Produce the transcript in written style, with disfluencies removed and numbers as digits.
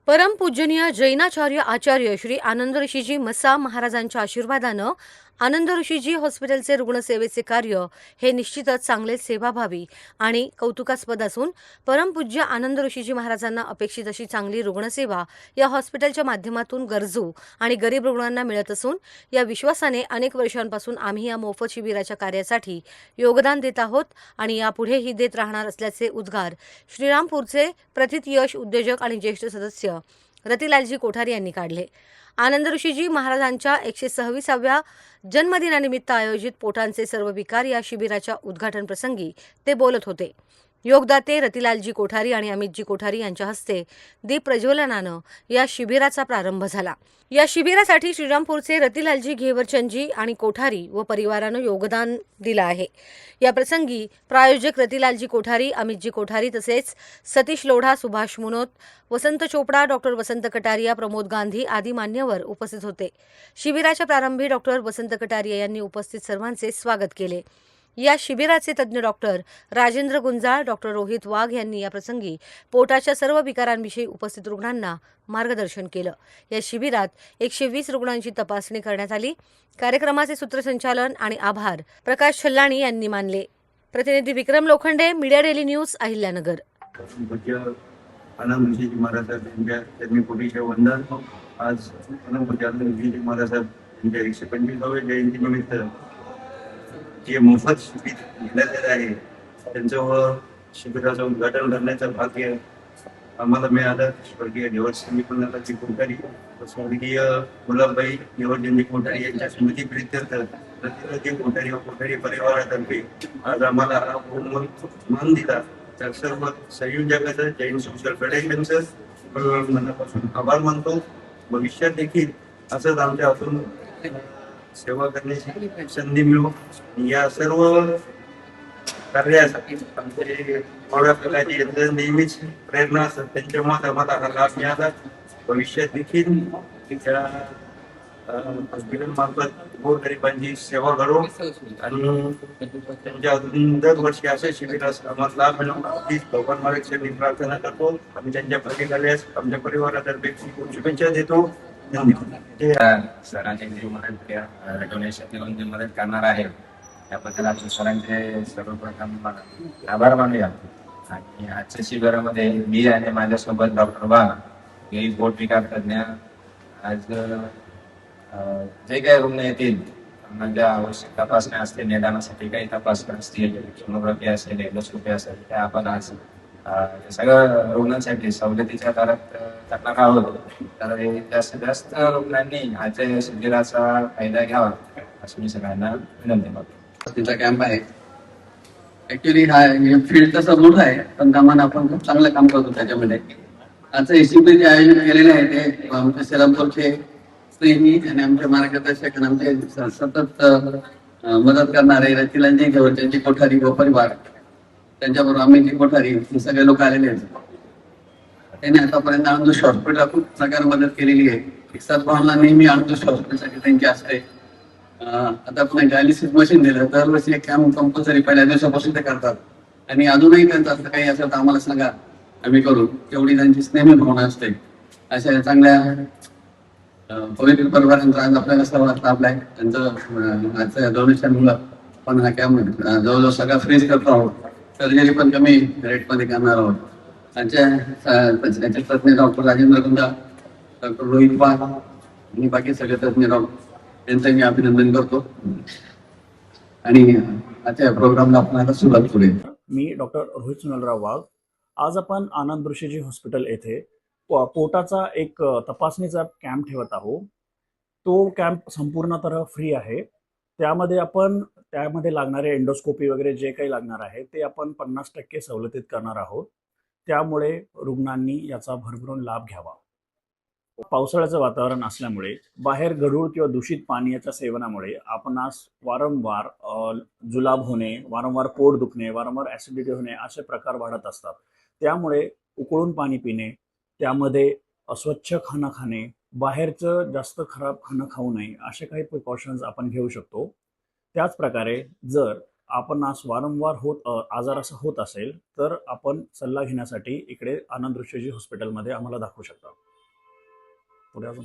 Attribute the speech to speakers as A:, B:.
A: परमपूजनीय जैनाचार्य आचार्य श्री आनंद ऋषीजी मसा महाराजांच्या आशीर्वादानं आनंद ऋषीजी हॉस्पिटलचे रुग्णसेवेचे कार्य हे निश्चितच चांगले सेवाभावी आणि कौतुकास्पद असून परमपूज्य आनंद ऋषीजी महाराजांना अपेक्षित अशी चांगली रुग्णसेवा या हॉस्पिटलच्या माध्यमातून गरजू आणि गरीब रुग्णांना मिळत असून या विश्वासाने अनेक वर्षांपासून आम्ही या मोफत शिबिराच्या कार्यासाठी योगदान देत आहोत आणि यापुढेही देत राहणार असल्याचे उद्गार श्रीरामपूरचे प्रथित यश उद्योजक आणि ज्येष्ठ सदस्य रतिलालजी कोठारी यांनी काढले। आनंद ऋषीजी महाराजांच्या 126व्या जन्मदिनानिमित्त आयोजित पोटांचे सर्व विकार या शिबिराच्या उद्घाटन प्रसंगी ते बोलत होते। योगदाते रतिलालजी कोठारी आणि अमितजी कोठारी यांच्या हस्ते दीप प्रज्वलनानं या शिबिराचा प्रारंभ झाला। या शिबिरासाठी श्रीरामपूरचे रतिलालजी घेवरचंदजी आणि कोठारी व परिवारानं योगदान दिलं आहे। या प्रसंगी प्रायोजक रतिलालजी कोठारी, अमितजी कोठारी तसेच सतीश लोढा, सुभाष मुनोत, वसंत चोपडा, डॉक्टर वसंत कटारिया, प्रमोद गांधी आदी मान्यवर उपस्थित होते। शिबिराच्या प्रारंभी डॉक्टर वसंत कटारिया यांनी उपस्थित सर्वांचे स्वागत केले। या शिबिराचे तज्ज्ञ डॉक्टर राजेंद्र गुंजाळ, डॉक्टर रोहित वाघ यांनी या प्रसंगी पोटाच्या सर्व विकारांविषयी उपस्थित रुग्णांना मार्गदर्शन केलं। या शिबिरात 120 रुग्णांची तपासणी करण्यात आली। कार्यक्रमाचे सूत्रसंचालन आणि आभार प्रकाश छल्लाणी यांनी मानले। प्रतिनिधी Vikram Lokhande, media daily news, Ahilyanagar.
B: Anand Rishiji Maharaj त्यांनी कोटीचे वंदन आज परमपूज्य आनंद ऋषीजी महाराज यांच्या 125व्या जयंतीनिमित्त जे मोफत शिबिर घेण्यात आहे त्यांचं व शिबिराचं उद्घाटन करण्याचं भाग्य आम्हाला मिळालं। स्वर्गीय घेवरचंदजी कोठारी, स्वर्गीय गुलाबबाई घेवरचंदजी कोठारी यांच्या स्मृतीप्रित्यर्थ रतिलालजी कोठारी व कोठारी परिवारातर्फे आज आम्हाला हा मान दिला। त्या सर्व संयोजकांचं, जैन सोशल फेडरेशनचं मनापासून आभार मानतो। भविष्यात देखील असंच आमच्या हातून सेवा करण्याची संधी मिळो। या सर्व कार्यासाठी आमचे थोड्या प्रकारची नेहमीच प्रेरणा असतात, त्यांच्यामुळे आम्हाला हा लाभ मिळाला। भविष्यात देखील त्या हॉस्पिटल मार्फत गोरगरिबांची सेवा करू आणि त्यांच्या अजून दरवर्षी असे शिबिरास आम्हाला लाभ मिळो हीच भगवान महाराजांनी प्रार्थना करतो आणि त्यांच्या प्रतिकार्यास आमच्या परिवारातर्फे शुभेच्छा देतो।
C: सरांचे डोनेशन मदत करणार आहे त्याबद्दल आमच्या सरांचे सर्वप्रथम आभार मानूया। आणि आजच्या शिबिरामध्ये मी आणि माझ्यासोबत डॉक्टर वाघ हे बोट विकार तज्ञ आज जे काही रुग्ण येतील त्यांना ज्या आवश्यक तपासण्या असतील, निदानासाठी काही तपासण्या असतील, सोनोग्राफी असेल, एंडोस्कोपी असेल, त्या आपण आज सगळ्या रुग्णांसाठी सवलतीच्या दरात करणार आहोत। तर जास्तीत जास्त रुग्णांनी आजच्या शिबिराचा फायदा घ्यावा असं मी सगळ्यांना विनंती करतो।
D: तिचा कॅम्प आहे। ऍक्च्युली हा फील्ड तसा मोठा आहे, पण कामानं आपण खूप चांगलं काम करतो त्याच्यामध्ये। आजचं शिबिर जे आयोजन केलेलं आहे ते आमच्या श्रीरामपूरचे स्नेही आणि आमचे मार्गदर्शक आणि आमचे सतत मदत करणारे रतिलालजी घेवरचंदजी कोठारी व परिवार, त्यांच्याबरोबर अमितजी कोठारी हे सगळे लोक आलेले आहेत। त्यांनी आतापर्यंत आनंद हॉस्पिटलला खूप प्रकारे मदत केलेली आहे। सद्भावना नेहमी आनंद हॉस्पिटलसाठी त्यांची असते। आता आपण डायलिसिस मशीन दिलं, दरवर्षी एक कॅम्प कंपल्सरी पहिल्या दिवसापासून ते करतात आणि अजूनही त्यांचं असं काही असेल तर आम्हाला सांगा, आम्ही करू। तेवढी त्यांची स्नेह भावना असते। अशा चांगल्या पवित्र परिवारांचा आज आपल्याला सर्वात लाभ आहे। त्यांचं आजच्या डोनेशन मुलं आपण हा कॅम्प जवळजवळ सगळा फ्रीज करतो आहोत। सर्जरी पण कमी रेटमध्ये करणार आहोत। त्यांच्या तज्ञ डॉक्टर राजेंद्र गुंजाळ, डॉक्टर रोहित वाघ आणि बाकी सगळे तज्ञ डॉक्टर यांचं मी अभिनंदन करतो आणि आजच्या प्रोग्रामला आपण आता सुरुवात करूया।
E: मी डॉक्टर रोहित सुनलराव वाघ। आज आपण आनंद ऋषीजी हॉस्पिटल येथे पोटाचा एक तपासणीचा कॅम्प ठेवत आहोत। तो कॅम्प संपूर्णतः फ्री आहे। त्यामध्ये लागणारे एंडोस्कोपी वगैरे जे काही लागणार आहे ते आपण 50% सवलतीत करणार आहोत। त्यामुळे रुग्णांनी याचा भरभरून लाभ घ्यावा। पावसाळ्याचं वातावरण असल्यामुळे बाहेर गढूळ किंवा दूषित पाण्याच्या सेवनामुळे आपणास वारंवार जुलाब होणे, वारंवार पोट दुखणे, वारंवार ॲसिडिटी होणे असे प्रकार वाढत असतात। त्यामुळे उकळून पाणी पिणे, त्यामध्ये अस्वच्छ खाणं खाणे, बाहेरचं जास्त खराब खाणं खाऊ नये असे काही प्रिकॉशन्स आपण घेऊ शकतो। त्याच प्रकारे जर आपणास वारंवार आजार असा होत असेल तर आपण सल्ला घेण्यासाठी इकडे आनंद ऋषीजी हॉस्पिटलमध्ये आम्हाला दाखवू शकता। पुढे अजून